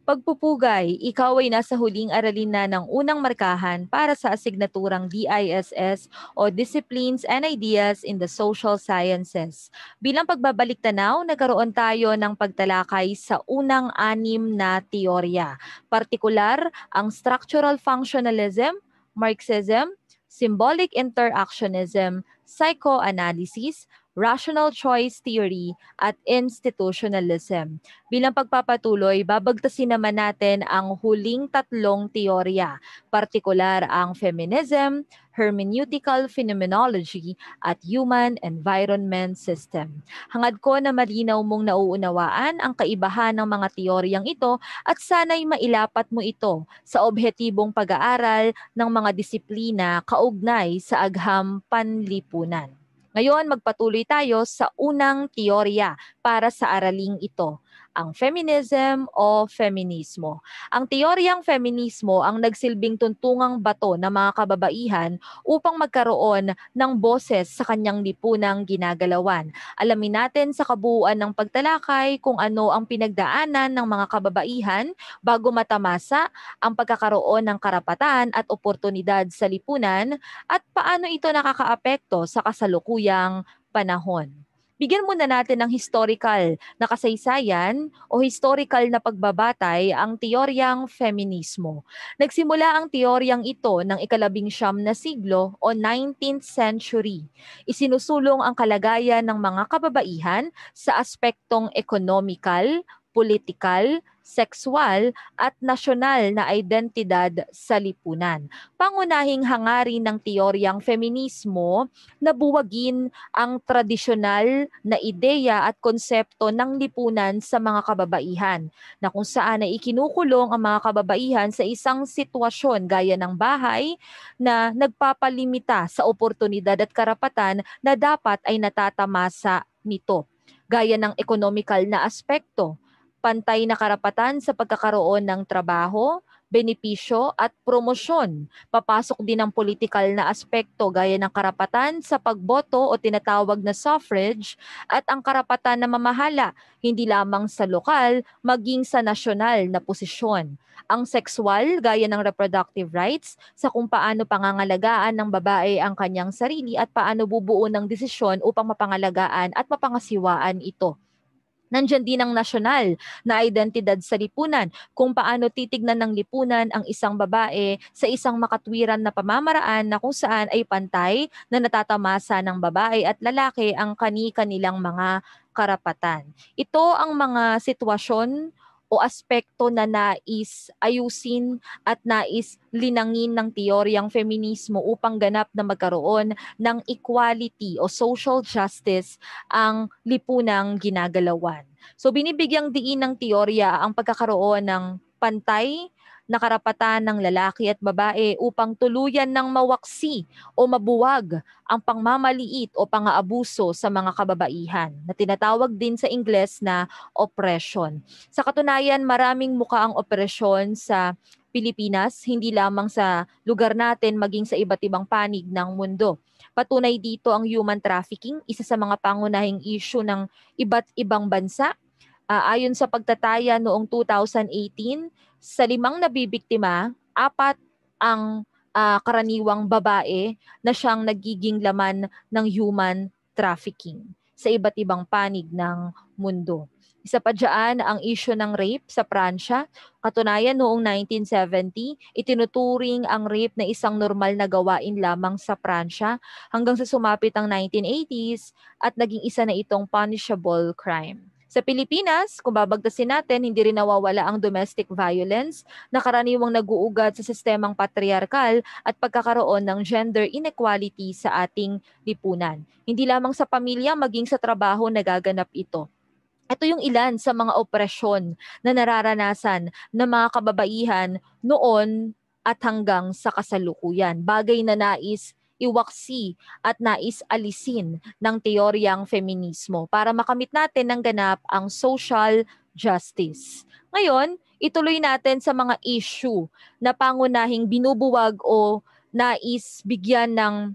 Pagpupugay, ikaw ay nasa huling aralin na ng unang markahan para sa asignaturang DISS o Disciplines and Ideas in the Social Sciences. Bilang pagbabalik-tanaw, nagkaroon tayo ng pagtalakay sa unang anim na teorya, partikular ang structural functionalism, Marxism, symbolic interactionism, psychoanalysis, rational choice theory, at institutionalism. Bilang pagpapatuloy, babagtasin naman natin ang huling tatlong teorya, partikular ang feminism, hermeneutical phenomenology, at human environment system. Hangad ko na malinaw mong nauunawaan ang kaibahan ng mga teoryang ito at sana'y mailapat mo ito sa objetibong pag-aaral ng mga disiplina kaugnay sa agham panlipunan. Ngayon, magpatuloy tayo sa unang teorya para sa araling ito, ang feminism o feminismo. Ang teoryang feminismo ang nagsilbing tuntungang bato ng mga kababaihan upang magkaroon ng boses sa kanyang lipunang ginagalawan. Alamin natin sa kabuuan ng pagtalakay kung ano ang pinagdaanan ng mga kababaihan bago matamasa ang pagkakaroon ng karapatan at oportunidad sa lipunan at paano ito nakakaapekto sa kasalukuyang panahon. Bigyan muna natin ng historical na kasaysayan o historical na pagbabatay ang teoryang feminismo. Nagsimula ang teoryang ito ng ika-19 na siglo o 19th century. Isinusulong ang kalagayan ng mga kababaihan sa aspektong ekonomikal, politikal, sexual at nasyonal na identidad sa lipunan. Pangunahing hangarin ng teoryang feminismo na buwagin ang tradisyonal na ideya at konsepto ng lipunan sa mga kababaihan na kung saan ay ikinukulong ang mga kababaihan sa isang sitwasyon gaya ng bahay na nagpapalimita sa oportunidad at karapatan na dapat ay natatamasa nito gaya ng ekonomikal na aspekto, pantay na karapatan sa pagkakaroon ng trabaho, benepisyo at promosyon. Papasok din ang politikal na aspekto gaya ng karapatan sa pagboto o tinatawag na suffrage at ang karapatan na mamahala hindi lamang sa lokal maging sa nasyonal na posisyon. Ang sexual gaya ng reproductive rights sa kung paano pangangalagaan ng babae ang kanyang sarili at paano bubuo ng desisyon upang mapangalagaan at mapangasiwaan ito. Nandiyan din ang nasyonal na identidad sa lipunan, kung paano titignan ng lipunan ang isang babae sa isang makatwiran na pamamaraan na kung saan ay pantay na natatamasa ng babae at lalaki ang kani-kanilang mga karapatan. Ito ang mga sitwasyon o aspekto na nais ayusin at nais linangin ng teoryang feminismo upang ganap na magkaroon ng equality o social justice ang lipunang ginagalawan. So binibigyang diin ng teorya ang pagkakaroon ng pantay na karapatan ng lalaki at babae upang tuluyan ng mawaksi o mabuwag ang pangmamaliit o pang-aabuso sa mga kababaihan na tinatawag din sa Ingles na oppression. Sa katunayan, maraming muka ang opresyon sa Pilipinas, hindi lamang sa lugar natin maging sa iba't ibang panig ng mundo. Patunay dito ang human trafficking, isa sa mga pangunahing issue ng iba't ibang bansa. Ayon sa pagtataya noong 2018, sa 5 nabibiktima, 4 ang karaniwang babae na siyang nagiging laman ng human trafficking sa iba't ibang panig ng mundo. Isa pa dyan ang issue ng rape sa Pransya. Katunayan noong 1970, itinuturing ang rape na isang normal na gawain lamang sa Pransya hanggang sa sumapit ang 1980s at naging isa na itong punishable crime. Sa Pilipinas, kung babagtasin natin, hindi rin nawawala ang domestic violence na karaniwang nag-uugat sa sistemang patriarkal at pagkakaroon ng gender inequality sa ating lipunan. Hindi lamang sa pamilya, maging sa trabaho nagaganap ito. Ito yung ilan sa mga opresyon na nararanasan ng mga kababaihan noon at hanggang sa kasalukuyan. Bagay na nais iwaksi at nais alisin ng teoryang feminismo para makamit natin ng ganap ang social justice. Ngayon, ituloy natin sa mga issue na pangunahing binubuwag o nais bigyan ng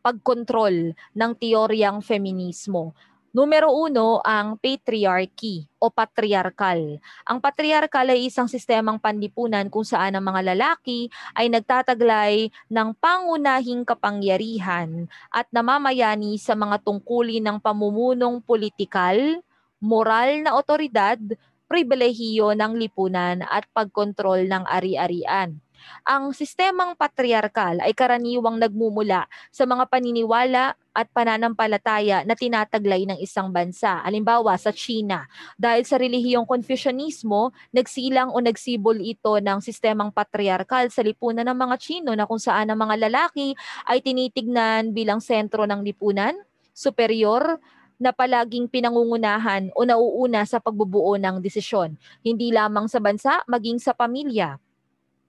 pagkontrol ng teoryang feminismo. Numero uno, ang patriarchy o patriarkal. Ang patriarkal ay isang sistemang panlipunan kung saan ang mga lalaki ay nagtataglay ng pangunahing kapangyarihan at namamayani sa mga tungkulin ng pamumunong politikal, moral na otoridad, pribilehiyo ng lipunan at pagkontrol ng ari-arian. Ang sistemang patriarkal ay karaniwang nagmumula sa mga paniniwala at pananampalataya na tinataglay ng isang bansa. Halimbawa sa China, dahil sa relihiyong Confucianismo, nagsilang o nagsibol ito ng sistemang patriarkal sa lipunan ng mga Chino na kung saan ang mga lalaki ay tinitignan bilang sentro ng lipunan, superior, na palaging pinangungunahan o nauuna sa pagbubuo ng desisyon, hindi lamang sa bansa, maging sa pamilya.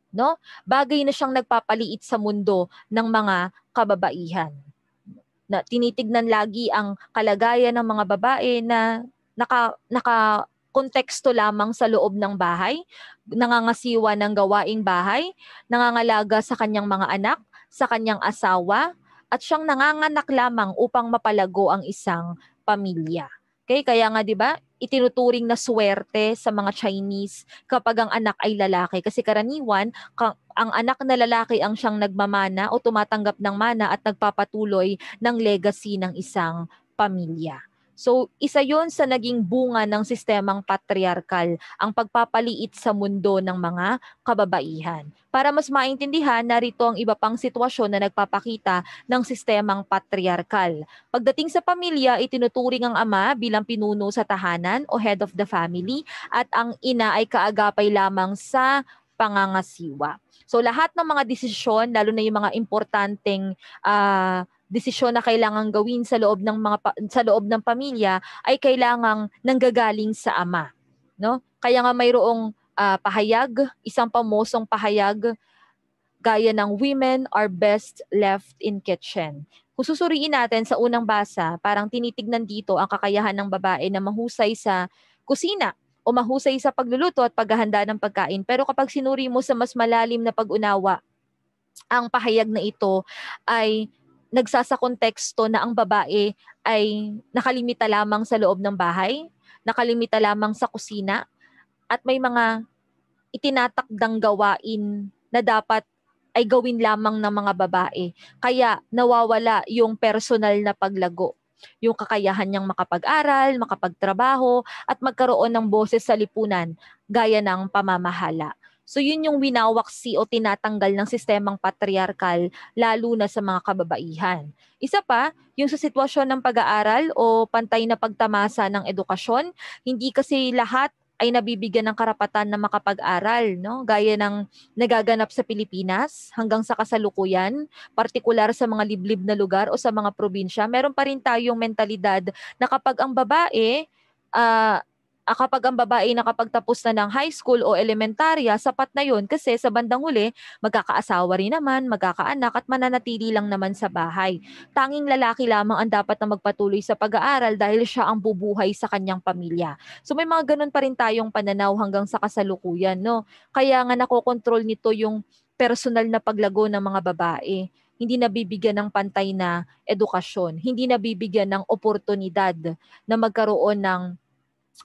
No? Bagay na siyang nagpapaliit sa mundo ng mga kababaihan. Na tinitignan lagi ang kalagayan ng mga babae na naka konteksto lamang sa loob ng bahay, nangangasiwa ng gawaing bahay, nangangalaga sa kanyang mga anak, sa kanyang asawa, at siyang nanganganak lamang upang mapalago ang isang pamilya. Okay, kaya nga 'di ba, itinuturing na swerte sa mga Chinese kapag ang anak ay lalaki kasi karaniwan ang anak na lalaki ang siyang nagmamana o tumatanggap ng mana at nagpapatuloy ng legacy ng isang pamilya. So, isa yon sa naging bunga ng sistemang patriarkal, ang pagpapaliit sa mundo ng mga kababaihan. Para mas maintindihan, narito ang iba pang sitwasyon na nagpapakita ng sistemang patriarkal. Pagdating sa pamilya, itinuturing ang ama bilang pinuno sa tahanan o head of the family at ang ina ay kaagapay lamang sa pangangasiwa. So lahat ng mga desisyon, lalo na yung mga importanteng desisyon na kailangang gawin sa loob ng sa loob ng pamilya ay kailangang nanggagaling sa ama, no? Kaya nga mayroong pahayag, isang pamosong pahayag gaya ng women are best left in kitchen. Kung susuriin natin sa unang basa, parang tinitignan dito ang kakayahan ng babae na mahusay sa kusina o mahusay sa pagluluto at paghahanda ng pagkain. Pero kapag sinuri mo sa mas malalim na pag-unawa, ang pahayag na ito ay nagsasakonteksto na ang babae ay nakalimita lamang sa loob ng bahay, nakalimita lamang sa kusina, at may mga itinatakdang gawain na dapat ay gawin lamang ng mga babae. Kaya nawawala yung personal na paglago, yung kakayahan niyang makapag-aral, makapagtrabaho, at magkaroon ng boses sa lipunan, gaya ng pamamahala. So yun yung winawaksi o tinatanggal ng sistemang patriarkal, lalo na sa mga kababaihan. Isa pa, yung sa sitwasyon ng pag-aaral o pantay na pagtamasa ng edukasyon, hindi kasi lahat ay nabibigyan ng karapatan na makapag-aral, no? Gaya ng nagaganap sa Pilipinas hanggang sa kasalukuyan, partikular sa mga liblib na lugar o sa mga probinsya, meron pa rin tayong mentalidad na kapag ang babae nakapagtapos na ng high school o elementarya, sapat na yun kasi sa bandang huli, magkakaasawa rin naman, magkakaanak at mananatili lang naman sa bahay. Tanging lalaki lamang ang dapat na magpatuloy sa pag-aaral dahil siya ang bubuhay sa kanyang pamilya. So may mga ganun pa rin tayong pananaw hanggang sa kasalukuyan, no? Kaya nga nakokontrol nito yung personal na paglago ng mga babae. Hindi nabibigyan ng pantay na edukasyon, hindi nabibigyan ng oportunidad na magkaroon ng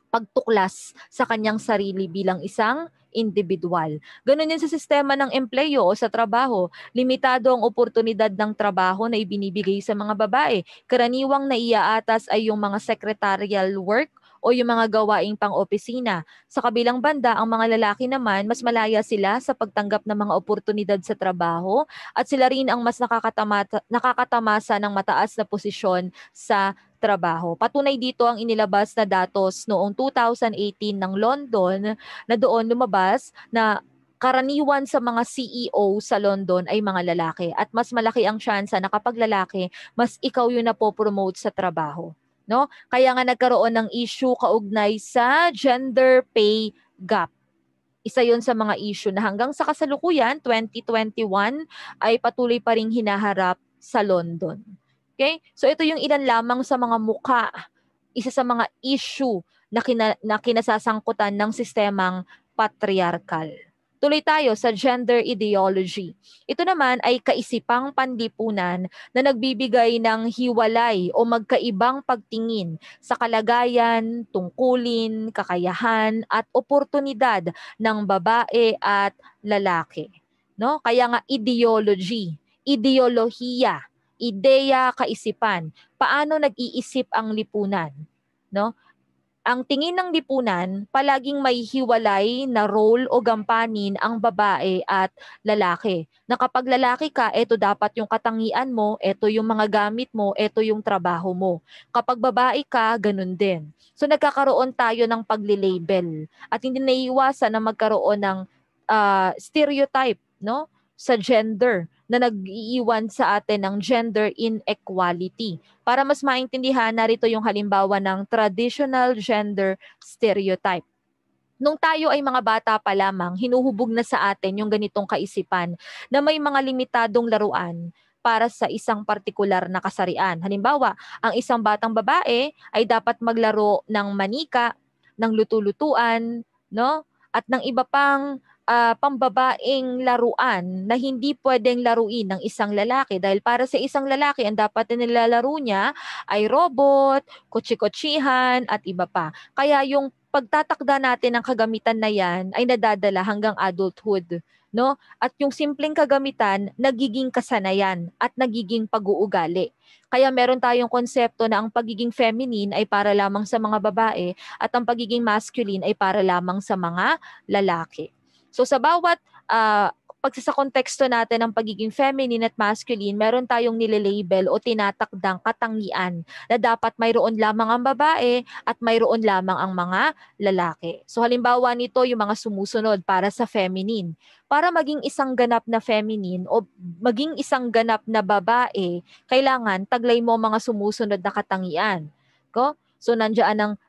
pagtuklas sa kanyang sarili bilang isang individual. Ganun din sa sistema ng empleyo o sa trabaho. Limitado ang oportunidad ng trabaho na ibinibigay sa mga babae. Karaniwang naiaatas ay yung mga secretarial work o yung mga gawaing pang-opisina. Sa kabilang banda, ang mga lalaki naman, mas malaya sila sa pagtanggap ng mga oportunidad sa trabaho at sila rin ang mas nakakatamasa ng mataas na posisyon sa trabaho. Patunay dito ang inilabas na datos noong 2018 ng London na doon lumabas na karaniwan sa mga CEO sa London ay mga lalaki at mas malaki ang tsansa na kapag lalaki, mas ikaw yung napopromote sa trabaho. No? Kaya nga nagkaroon ng issue kaugnay sa gender pay gap. Isa yon sa mga issue na hanggang sa kasalukuyan, 2021, ay patuloy pa ring hinaharap sa London. Okay? So ito yung ilan lamang sa mga muka, isa sa mga issue na kinasasangkutan ng sistemang patriarkal. Tuloy tayo sa gender ideology. Ito naman ay kaisipang panlipunan na nagbibigay ng hiwalay o magkaibang pagtingin sa kalagayan, tungkulin, kakayahan at oportunidad ng babae at lalaki. No? Kaya nga ideology, ideolohiya, ideya, kaisipan. Paano nag-iisip ang lipunan? No? Ang tingin ng lipunan, palaging may hiwalay na role o gampanin ang babae at lalaki. Na kapag lalaki ka, ito dapat yung katangian mo, ito yung mga gamit mo, ito yung trabaho mo. Kapag babae ka, ganun din. So nagkakaroon tayo ng pagli-label at hindi naiiwasan na magkaroon ng stereotype, no, sa gender na nag-iiwan sa atin ng gender inequality. Para mas maintindihan, narito yung halimbawa ng traditional gender stereotype. Nung tayo ay mga bata pa lamang, hinuhubog na sa atin yung ganitong kaisipan na may mga limitadong laruan para sa isang partikular na kasarian. Halimbawa, ang isang batang babae ay dapat maglaro ng manika, ng lutu-lutuan, no? At ng iba pang pambabaeng laruan na hindi pwedeng laruin ng isang lalaki dahil para sa isang lalaki ang dapat na nilalaro niya ay robot, kotsi-kotsihan at iba pa. Kaya yung pagtatakda natin ng kagamitan na yan ay nadadala hanggang adulthood, no? At yung simpleng kagamitan nagiging kasanayan at nagiging pag-uugali. Kaya meron tayong konsepto na ang pagiging feminine ay para lamang sa mga babae at ang pagiging masculine ay para lamang sa mga lalaki. So sa bawat sa konteksto natin ng pagiging feminine at masculine, meron tayong nililabel o tinatakdang katangian na dapat mayroon lamang ang babae at mayroon lamang ang mga lalaki. So halimbawa nito yung mga sumusunod para sa feminine. Para maging isang ganap na feminine o maging isang ganap na babae, kailangan taglay mo mga sumusunod na katangian. Ko? So nandiyan ang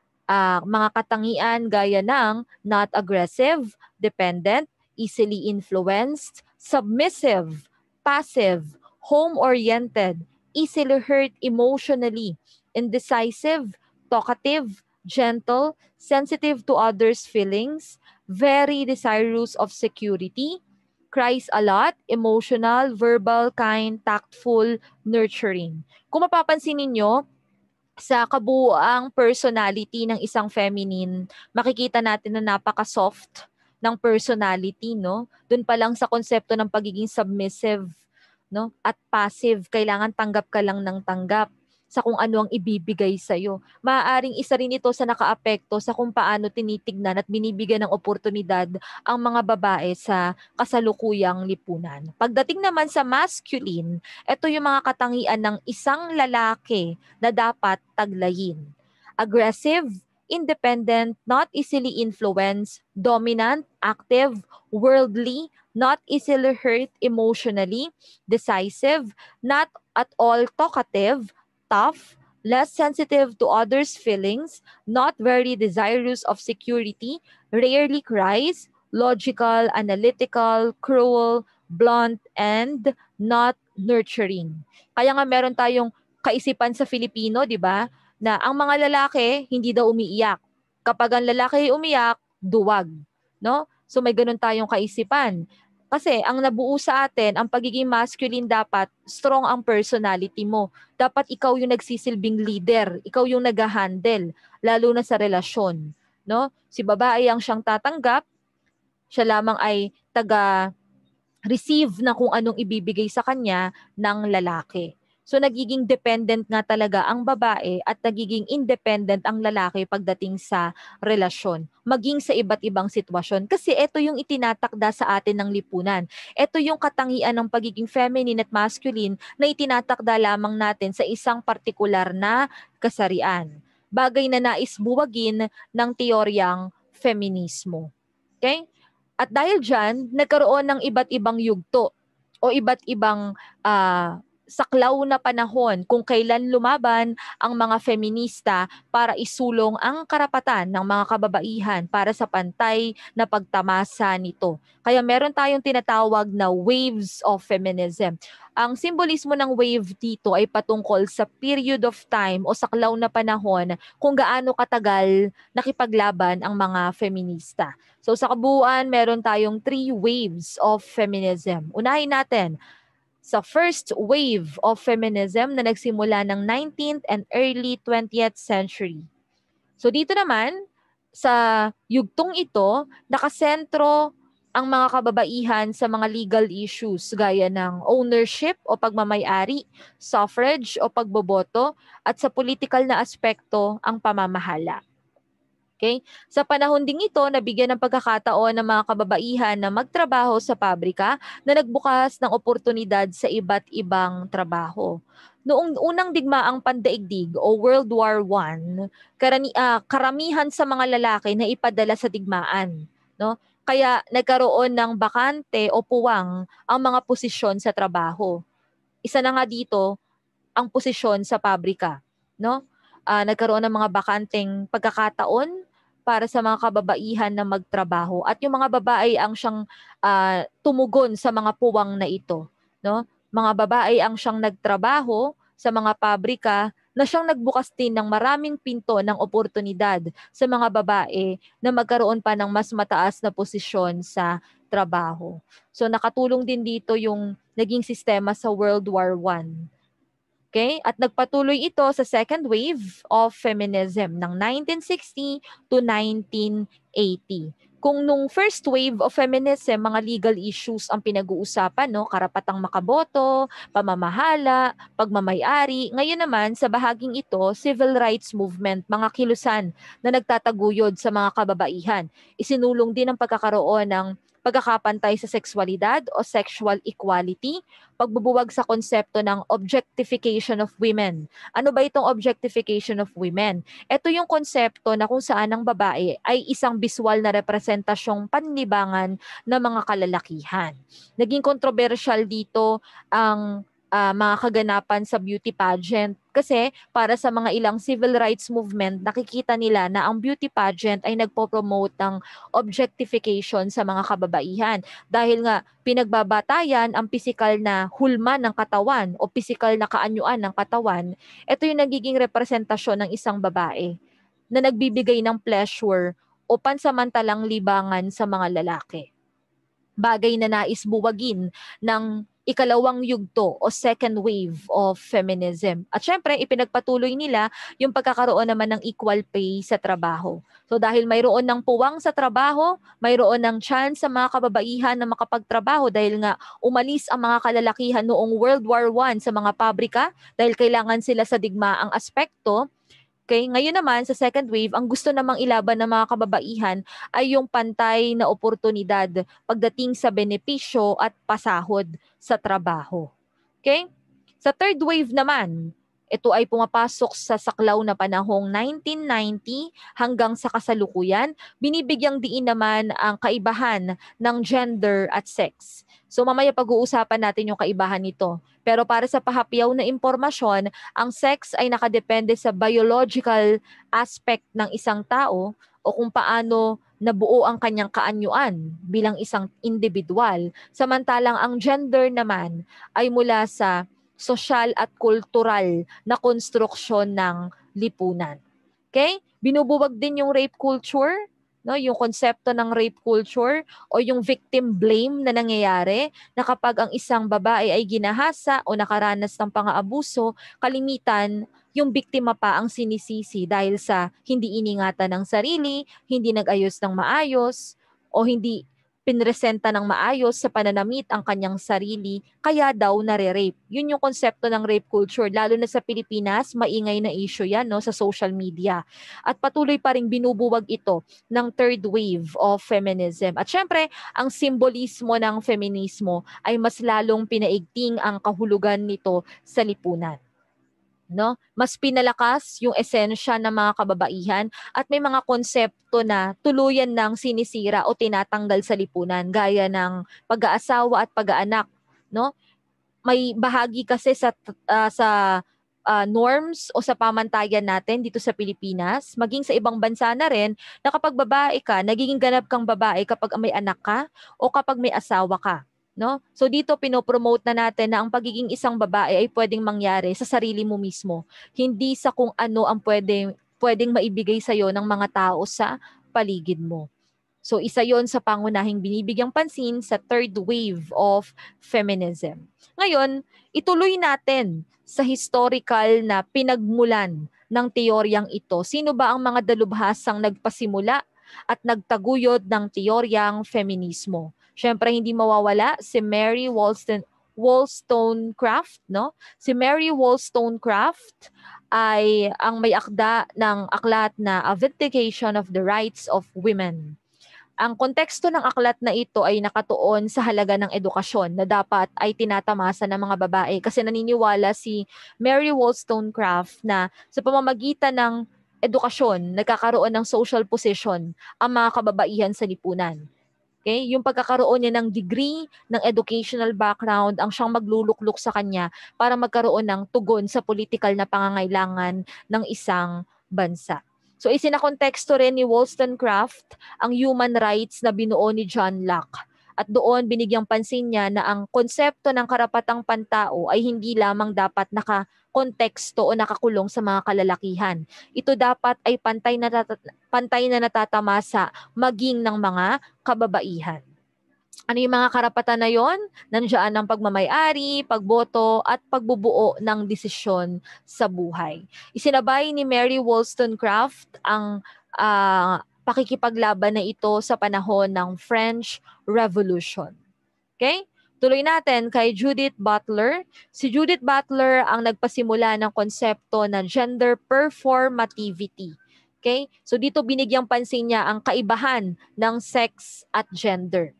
mga katangian gaya ng not aggressive, dependent, easily influenced, submissive, passive, home-oriented, easily hurt emotionally, indecisive, talkative, gentle, sensitive to others' feelings, very desirous of security, cries a lot, emotional, verbal, kind, tactful, nurturing. Kung mapapansin ninyo, sa kabuuang personality ng isang feminine, makikita natin na napaka-soft ng personality, no? Doon pa lang sa konsepto ng pagiging submissive, no? At passive, kailangan tanggap ka lang ng tanggap sa kung ano ang ibibigay sa iyo. Maaaring isa rin ito sa nakaapekto sa kung paano tinitignan at binibigyan ng oportunidad ang mga babae sa kasalukuyang lipunan. Pagdating naman sa masculine, ito yung mga katangian ng isang lalaki na dapat taglayin. Aggressive, independent, not easily influenced, dominant, active, worldly, not easily hurt emotionally, decisive, not at all talkative, tough, less sensitive to others' feelings, not very desirous of security, rarely cries, logical, analytical, cruel, blunt, and not nurturing. Kaya nga meron tayong kaisipan sa Filipino, di ba? Na ang mga lalaki hindi daw umiiyak. Kapag ang lalaki ay umiyak, duwag, no? So may ganun tayong kaisipan. Kasi ang nabuo sa atin, ang pagiging masculine dapat strong ang personality mo. Dapat ikaw yung nagsisilbing leader, ikaw yung nag-handle, lalo na sa relasyon, no? Si babae ang siyang tatanggap, siya lamang ay taga-receive na kung anong ibibigay sa kanya ng lalaki. So nagiging dependent nga talaga ang babae at nagiging independent ang lalaki pagdating sa relasyon, maging sa iba't ibang sitwasyon. Kasi ito yung itinatakda sa atin ng lipunan. Ito yung katangian ng pagiging feminine at masculine na itinatakda lamang natin sa isang partikular na kasarian. Bagay na nais buwagin ng teoryang feminismo. Okay? At dahil dyan, nagkaroon ng iba't ibang yugto o iba't ibang saklaw na panahon kung kailan lumaban ang mga feminista para isulong ang karapatan ng mga kababaihan para sa pantay na pagtamasa nito. Kaya meron tayong tinatawag na waves of feminism. Ang simbolismo ng wave dito ay patungkol sa period of time o saklaw na panahon kung gaano katagal nakipaglaban ang mga feminista. So sa kabuuan, meron tayong 3 waves of feminism. Unahin natin sa first wave of feminism na nagsimula ng 19th and early 20th century. So dito naman, sa yugtong ito, nakasentro ang mga kababaihan sa mga legal issues gaya ng ownership o pagmamayari, suffrage o pagboboto, at sa political na aspekto ang pamamahala. Okay? Sa panahon ding ito, nabigyan ng pagkakataon ng mga kababaihan na magtrabaho sa pabrika na nagbukas ng oportunidad sa iba't ibang trabaho. Noong unang digmaang pandaigdig o World War I, karamihan sa mga lalaki na ipadala sa digmaan. No? Kaya nagkaroon ng bakante o puwang ang mga posisyon sa trabaho. Isa na nga dito ang posisyon sa pabrika. No? Nagkaroon ng mga bakanteng pagkakataon para sa mga kababaihan na magtrabaho at yung mga babae ang siyang tumugon sa mga puwang na ito, no? Mga babae ang siyang nagtrabaho sa mga pabrika na siyang nagbukas din ng maraming pinto ng oportunidad sa mga babae na magkaroon pa ng mas mataas na posisyon sa trabaho. So nakatulong din dito yung naging sistema sa World War I. Okay? At nagpatuloy ito sa second wave of feminism ng 1960 to 1980. Kung nung first wave of feminism, mga legal issues ang pinag-uusapan, no? Karapatang makaboto, pamamahala, pagmamayari. Ngayon naman, sa bahaging ito, civil rights movement, mga kilusan na nagtataguyod sa mga kababaihan. Isinulong din ang pagkakaroon ng pagkakapantay sa sexualidad o sexual equality, pagbubuwag sa konsepto ng objectification of women. Ano ba itong objectification of women? Ito yung konsepto na kung saan ang babae ay isang biswal na representasyong panlibangan ng mga kalalakihan. Naging controversial dito ang mga kaganapan sa beauty pageant kasi para sa mga ilang civil rights movement, nakikita nila na ang beauty pageant ay nagpo-promote ng objectification sa mga kababaihan dahil nga pinagbabatayan ang pisikal na hulma ng katawan o pisikal na kaanyuan ng katawan. Ito yung nagiging representasyon ng isang babae na nagbibigay ng pleasure o pansamantalang libangan sa mga lalaki. Bagay na nais buwagin ng ikalawang yugto o second wave of feminism. At syempre, ipinagpatuloy nila yung pagkakaroon naman ng equal pay sa trabaho. So dahil mayroon ng puwang sa trabaho, mayroon ng chance sa mga kababaihan na makapagtrabaho dahil nga umalis ang mga kalalakihan noong World War I sa mga pabrika dahil kailangan sila sa digmaang aspekto. Okay, ngayon naman sa second wave, ang gusto namang ilaban ng mga kababaihan ay yung pantay na oportunidad pagdating sa benepisyo at pasahod sa trabaho. Okay? Sa third wave naman, ito ay pumapasok sa saklaw na panahong 1990 hanggang sa kasalukuyan, binibigyang diin naman ang kaibahan ng gender at sex. So mamaya pag-uusapan natin yung kaibahan nito. Pero para sa pahapyaw na impormasyon, ang sex ay nakadepende sa biological aspect ng isang tao o kung paano nabuo ang kanyang kaanyuan bilang isang individual. Samantalang ang gender naman ay mula sa sosyal at kultural na konstruksyon ng lipunan. Okay? Binubuwag din yung rape culture, no? Yung konsepto ng rape culture o yung victim blame na nangyayari na kapag ang isang babae ay ginahasa o nakaranas ng pang-aabuso, kalimitan yung biktima pa ang sinisisi dahil sa hindi iningatan ng sarili, hindi nag-ayos ng maayos, o hindi pinresenta ng maayos sa pananamit ang kanyang sarili, kaya daw nare-rape. Yun yung konsepto ng rape culture. Lalo na sa Pilipinas, maingay na issue yan, no, sa social media. At patuloy pa rin binubuwag ito ng third wave of feminism. At syempre, ang simbolismo ng feminismo ay mas lalong pinaigting ang kahulugan nito sa lipunan. No? Mas pinalakas yung esensya ng mga kababaihan at may mga konsepto na tuluyan ng sinisira o tinatanggal sa lipunan gaya ng pag-aasawa at pag-aanak, no? may bahagi kasi sa norms o sa pamantayan natin dito sa Pilipinas, maging sa ibang bansa na rin, na kapag babae ka, nagiging ganap kang babae kapag may anak ka o kapag may asawa ka. No? So dito pinopromote na natin na ang pagiging isang babae ay pwedeng mangyari sa sarili mo mismo, hindi sa kung ano ang pwedeng maibigay sa iyo ng mga tao sa paligid mo. So isa yon sa pangunahing binibigyang pansin sa third wave of feminism. Ngayon, ituloy natin sa historical na pinagmulan ng teoryang ito. Sino ba ang mga dalubhasang nagpasimula at nagtaguyod ng teoryang feminismo? Siyempre, hindi mawawala si Mary Wollstonecraft, no? Si Mary Wollstonecraft ay ang may akda ng aklat na A Vindication of the Rights of Women. Ang konteksto ng aklat na ito ay nakatuon sa halaga ng edukasyon na dapat ay tinatamasa ng mga babae kasi naniniwala si Mary Wollstonecraft na sa pamamagitan ng edukasyon, nagkakaroon ng social position ang mga kababaihan sa lipunan. Okay? Yung pagkakaroon niya ng degree, ng educational background, ang siyang magluluklok sa kanya para magkaroon ng tugon sa political na pangangailangan ng isang bansa. So isinakonteksto rin ni Wollstonecraft ang human rights na binuo ni John Locke. At doon binigyang pansin niya na ang konsepto ng karapatang pantao ay hindi lamang dapat nakakonteksto o nakakulong sa mga kalalakihan. Ito dapat ay pantay na natatamasa maging ng mga kababaihan. Ano yung mga karapatan na yon? Nandiyan ang pagmamay-ari, pagboto, at pagbubuo ng desisyon sa buhay. Isinabay ni Mary Wollstonecraft ang pakikipaglaban na ito sa panahon ng French Revolution. Okay? Tuloy natin kay Judith Butler. Si Judith Butler ang nagpasimula ng konsepto na gender performativity. Okay? So dito binigyang pansin niya ang kaibahan ng sex at gender.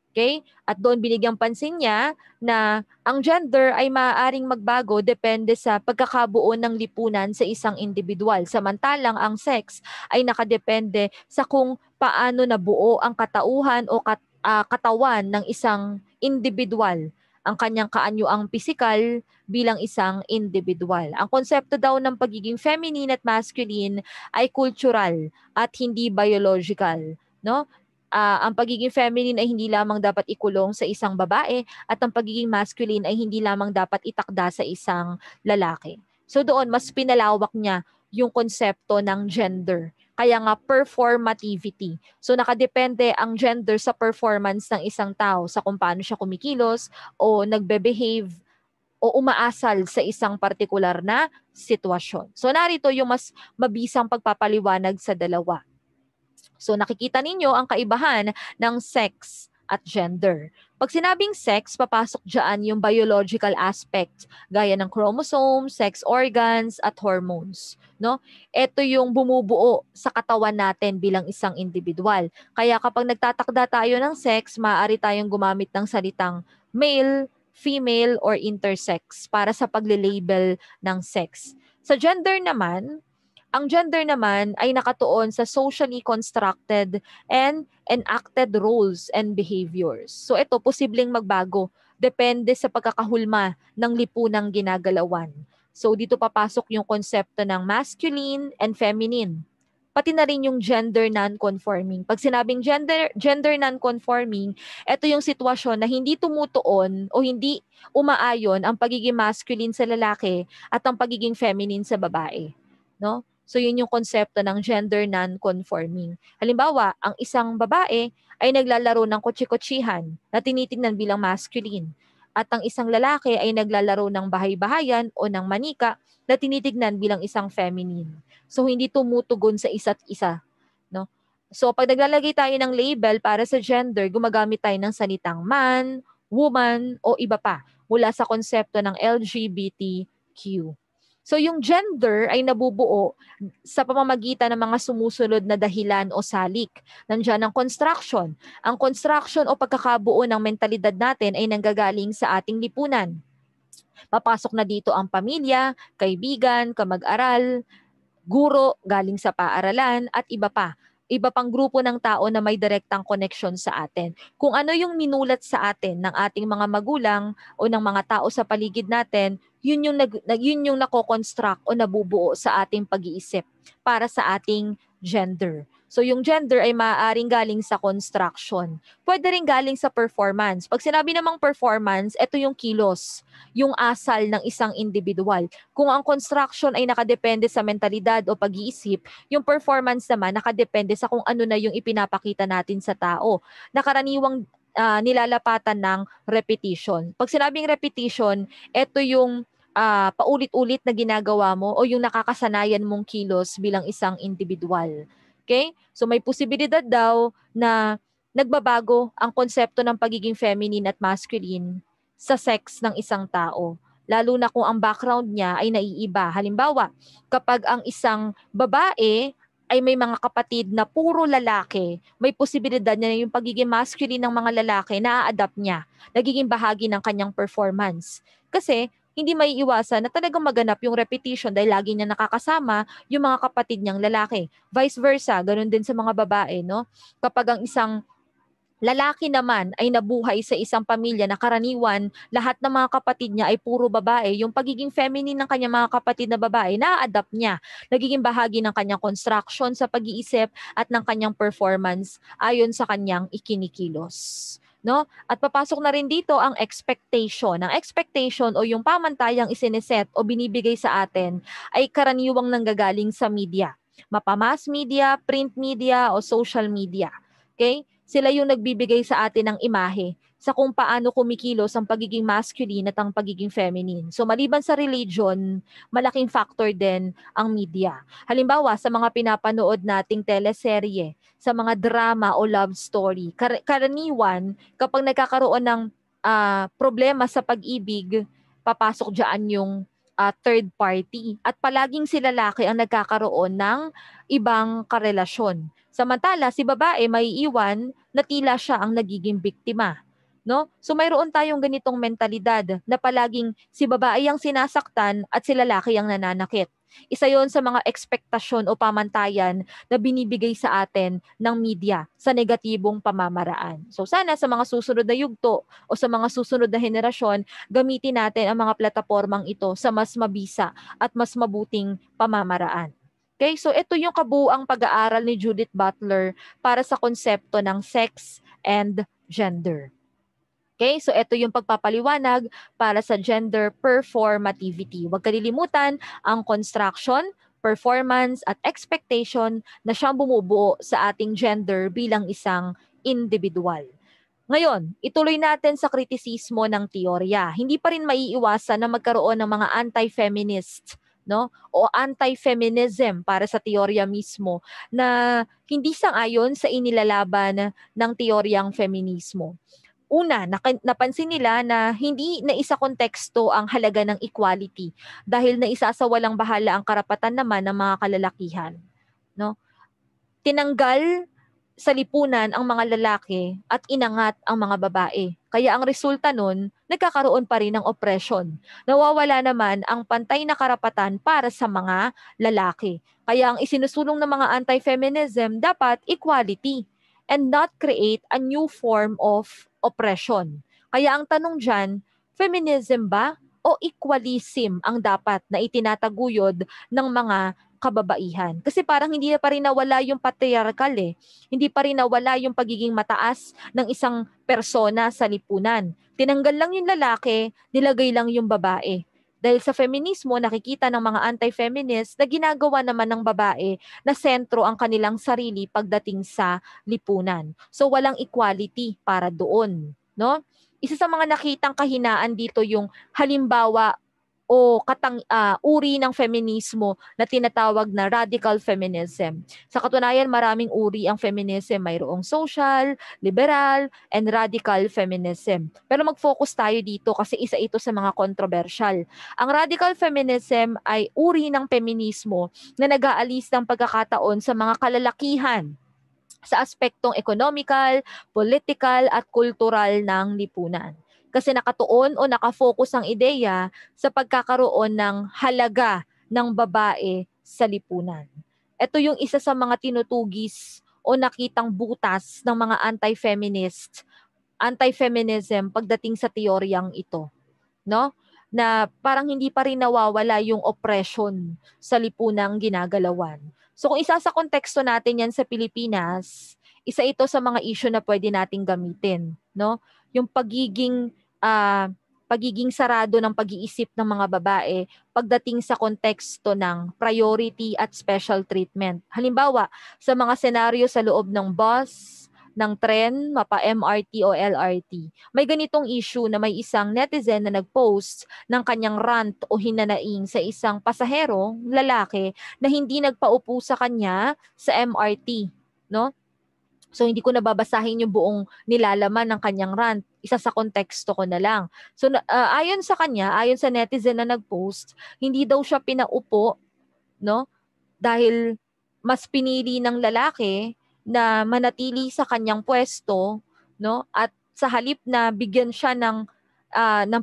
Okay? At doon binigyang pansin niya na ang gender ay maaaring magbago depende sa pagkakabuo ng lipunan sa isang individual. Samantalang ang sex ay nakadepende sa kung paano nabuo ang katauhan o katawan ng isang individual, ang kanyang kaanyuang pisikal bilang isang individual. Ang konsepto daw ng pagiging feminine at masculine ay cultural at hindi biological, no? Ang pagiging feminine ay hindi lamang dapat ikulong sa isang babae at ang pagiging masculine ay hindi lamang dapat itakda sa isang lalaki. So doon, mas pinalawak niya yung konsepto ng gender. Kaya nga performativity. So nakadepende ang gender sa performance ng isang tao sa kung paano siya kumikilos o nagbe-behave o umaasal sa isang partikular na sitwasyon. So narito yung mas mabisang pagpapaliwanag sa dalawa. So nakikita ninyo ang kaibahan ng sex at gender. Pag sinabing sex, papasok dyan yung biological aspect gaya ng chromosome, sex organs, at hormones. No? Ito yung bumubuo sa katawan natin bilang isang individual. Kaya kapag nagtatakda tayo ng sex, maaari tayong gumamit ng salitang male, female, or intersex para sa pagle-label ng sex. Sa gender naman, ang gender naman ay nakatuon sa socially constructed and enacted roles and behaviors. So ito, posibleng magbago. Depende sa pagkakahulma ng lipunang ginagalawan. So dito papasok yung konsepto ng masculine and feminine. Pati na rin yung gender non-conforming. Pag sinabing gender non-conforming, ito yung sitwasyon na hindi tumutuon o hindi umaayon ang pagiging masculine sa lalaki at ang pagiging feminine sa babae. No? So yun yung konsepto ng gender non-conforming. Halimbawa, ang isang babae ay naglalaro ng kotse-kotsihan na tinitingnan bilang masculine. At ang isang lalaki ay naglalaro ng bahay-bahayan o ng manika na tinitignan bilang isang feminine. So hindi tumutugon sa isa't isa. No? So pag naglalagay tayo ng label para sa gender, gumagamit tayo ng salitang man, woman o iba pa mula sa konsepto ng LGBTQ. So yung gender ay nabubuo sa pamamagitan ng mga sumusunod na dahilan o salik. Nandiyan ang construction. Ang construction o pagkakabuo ng mentalidad natin ay nanggagaling sa ating lipunan. Papasok na dito ang pamilya, kaibigan, kamag-aral, guro galing sa paaralan at iba pa. iba pang grupo ng tao na may direktang connection sa atin. Kung ano yung minulat sa atin ng ating mga magulang o ng mga tao sa paligid natin, yun yung nako-construct o nabubuo sa ating pag-iisip para sa ating gender. So yung gender ay maaaring galing sa construction. Pwede rin galing sa performance. Pag sinabi namang performance, ito yung kilos, yung asal ng isang individual. Kung ang construction ay nakadepende sa mentalidad o pag-iisip, yung performance naman nakadepende sa kung ano na yung ipinapakita natin sa tao. Nakaraniwang nilalapatan ng repetition. Pag sinabing repetition, ito yung paulit-ulit na ginagawa mo o yung nakakasanayan mong kilos bilang isang individual. Okay? So may posibilidad daw na nagbabago ang konsepto ng pagiging feminine at masculine sa sex ng isang tao. Lalo na kung ang background niya ay naiiba. Halimbawa, kapag ang isang babae ay may mga kapatid na puro lalaki, may posibilidad na yung pagiging masculine ng mga lalaki na-adapt niya. Nagiging bahagi ng kanyang performance. Kasi hindi may iwasan na talagang maganap yung repetition dahil lagi niya nakakasama yung mga kapatid niyang lalaki. Vice versa, ganun din sa mga babae, no? Kapag ang isang lalaki naman ay nabuhay sa isang pamilya na karaniwan, lahat ng mga kapatid niya ay puro babae, yung pagiging feminine ng kanyang mga kapatid na babae, na-adapt niya. Nagiging bahagi ng kanyang construction sa pag-iisip at ng kanyang performance ayon sa kanyang ikinikilos. No? At papasok na rin dito ang expectation. Ang expectation o yung pamantayang isiniset o binibigay sa atin ay karaniwang nanggagaling sa media. Mapa-mass media, print media o social media. Okay? Sila yung nagbibigay sa atin ng imahe sa kung paano kumikilos ang pagiging masculine at ang pagiging feminine. So maliban sa religion, malaking factor din ang media. Halimbawa, sa mga pinapanood nating teleserye, sa mga drama o love story, karaniwan, kapag nagkakaroon ng problema sa pag-ibig, papasok dyan yung third party. At palaging si lalaki ang nagkakaroon ng ibang karelasyon. Samantala, si babae may iwan na tila siya ang nagiging biktima. No? So mayroon tayong ganitong mentalidad na palaging si babae ang sinasaktan at si lalaki ang nananakit. Isa yon sa mga ekspektasyon o pamantayan na binibigay sa atin ng media sa negatibong pamamaraan. So sana sa mga susunod na yugto o sa mga susunod na henerasyon, gamitin natin ang mga platapormang ito sa mas mabisa at mas mabuting pamamaraan. Okay, so ito yung kabuuang pag-aaral ni Judith Butler para sa konsepto ng sex and gender. Okay, so ito yung pagpapaliwanag para sa gender performativity. Huwag kalilimutan ang construction, performance, at expectation na siyang bumubuo sa ating gender bilang isang individual. Ngayon, ituloy natin sa kritisismo ng teorya. Hindi pa rin maiiwasan na magkaroon ng mga anti-feminist, no? O anti-feminism para sa teorya mismo na hindi sang-ayon sa inilalaban ng teoryang feminismo. Una, napansin nila na hindi naisa konteksto ang halaga ng equality dahil naisasawalang bahala ang karapatan naman ng mga kalalakihan, no? Tinanggal sa lipunan ang mga lalaki at inangat ang mga babae. Kaya ang resulta nun, nagkakaroon pa rin ng oppression. Nawawala naman ang pantay na karapatan para sa mga lalaki. Kaya ang isinusulong ng mga anti-feminism dapat equality and not create a new form of oppression. Kaya ang tanong dyan, feminism ba o equalism ang dapat na itinataguyod ng mga kababaihan? Kasi parang hindi pa rin nawala yung patriarchal eh. Hindi pa rin nawala yung pagiging mataas ng isang persona sa lipunan. Tinanggal lang yung lalaki, nilagay lang yung babae. Dahil sa feminismo, nakikita ng mga anti-feminists na ginagawa naman ng babae na sentro ang kanilang sarili pagdating sa lipunan. So walang equality para doon, no? Isa sa mga nakitang kahinaan dito yung halimbawa o uri ng feminismo na tinatawag na radical feminism. Sa katunayan, maraming uri ang feminism. Mayroong social, liberal, and radical feminism. Pero mag-focus tayo dito kasi isa ito sa mga controversial. Ang radical feminism ay uri ng feminismo na nag-aalis ng pagkakataon sa mga kalalakihan sa aspektong economical, political, at kultural ng lipunan. Kasi nakatuon o nakafocus ang ideya sa pagkakaroon ng halaga ng babae sa lipunan. Ito yung isa sa mga tinutugis o o nakitang butas ng mga anti-feminism pagdating sa teoryang ito, no? Na parang hindi pa rin nawawala yung oppression sa lipunang ginagalawan. So kung isa sa konteksto natin yan sa Pilipinas, isa ito sa mga issue na pwede nating gamitin, no? Yung pagiging sarado ng pag-iisip ng mga babae pagdating sa konteksto ng priority at special treatment. Halimbawa, sa mga senaryo sa loob ng bus, ng tren, mapa MRT o LRT. May ganitong issue na may isang netizen na nag-post ng kanyang rant o hinanaing sa isang pasahero, lalaki, na hindi nagpaupo sa kanya sa MRT, no? So hindi ko nababasahin yung buong nilalaman ng kanyang rant. Isa sa konteksto ko na lang. So ayon sa kanya, ayon sa netizen na nag-post, hindi daw siya pinaupo, no? Dahil mas pinili ng lalaki na manatili sa kanyang pwesto, no? At sa halip na bigyan siya ng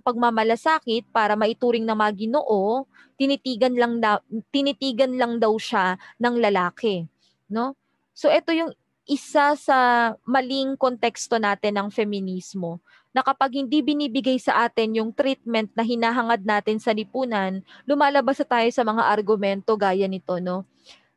pagmamalasakit para maituring na maginoo, tinitigan lang daw siya ng lalaki, no? So ito yung isa sa maling konteksto natin ng feminismo, na kapag hindi binibigay sa atin yung treatment na hinahangad natin sa lipunan, lumalabas na tayo sa mga argumento gaya nito, no?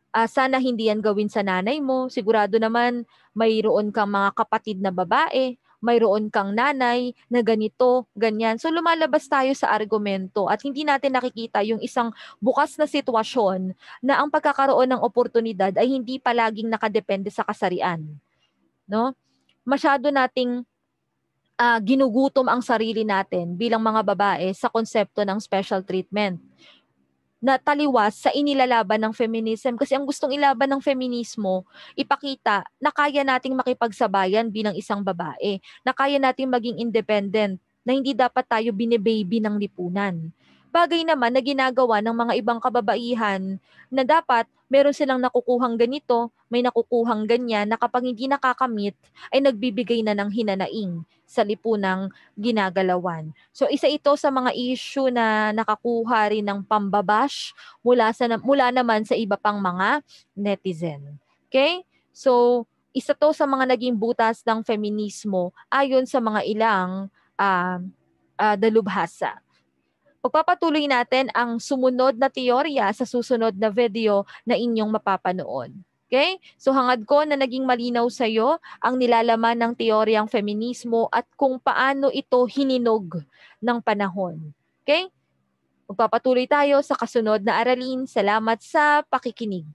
Sana hindi yan gawin sa nanay mo. Sigurado naman mayroon kang mga kapatid na babae, mayroon kang nanay na ganito, ganyan. So lumalabas tayo sa argumento at hindi natin nakikita yung isang bukas na sitwasyon na ang pagkakaroon ng oportunidad ay hindi palaging nakadepende sa kasarian, no? Masyado nating ginugutom ang sarili natin bilang mga babae sa konsepto ng special treatment na taliwas sa inilalaban ng feminism. Kasi ang gustong ilaban ng feminismo, ipakita na kaya nating makipagsabayan bilang isang babae, na kaya nating maging independent, na hindi dapat tayo bine-baby ng lipunan. Bagay naman na ginagawa ng mga ibang kababaihan na dapat meron silang nakukuhang ganito, may nakukuhang ganyan, na kapag hindi nakakamit, ay nagbibigay na ng hinanaing sa lipunang ginagalawan. So isa ito sa mga issue na nakakuha rin ng pambabash mula naman sa iba pang mga netizen. Okay? So isa to sa mga naging butas ng feminismo ayon sa mga ilang dalubhasa. Pagpapatuloy natin ang sumunod na teorya sa susunod na video na inyong mapapanood. Okay? So hangad ko na naging malinaw sa iyo ang nilalaman ng teoryang feminismo at kung paano ito hininog ng panahon. Okay? Magpapatuloy tayo sa kasunod na aralin. Salamat sa pakikinig.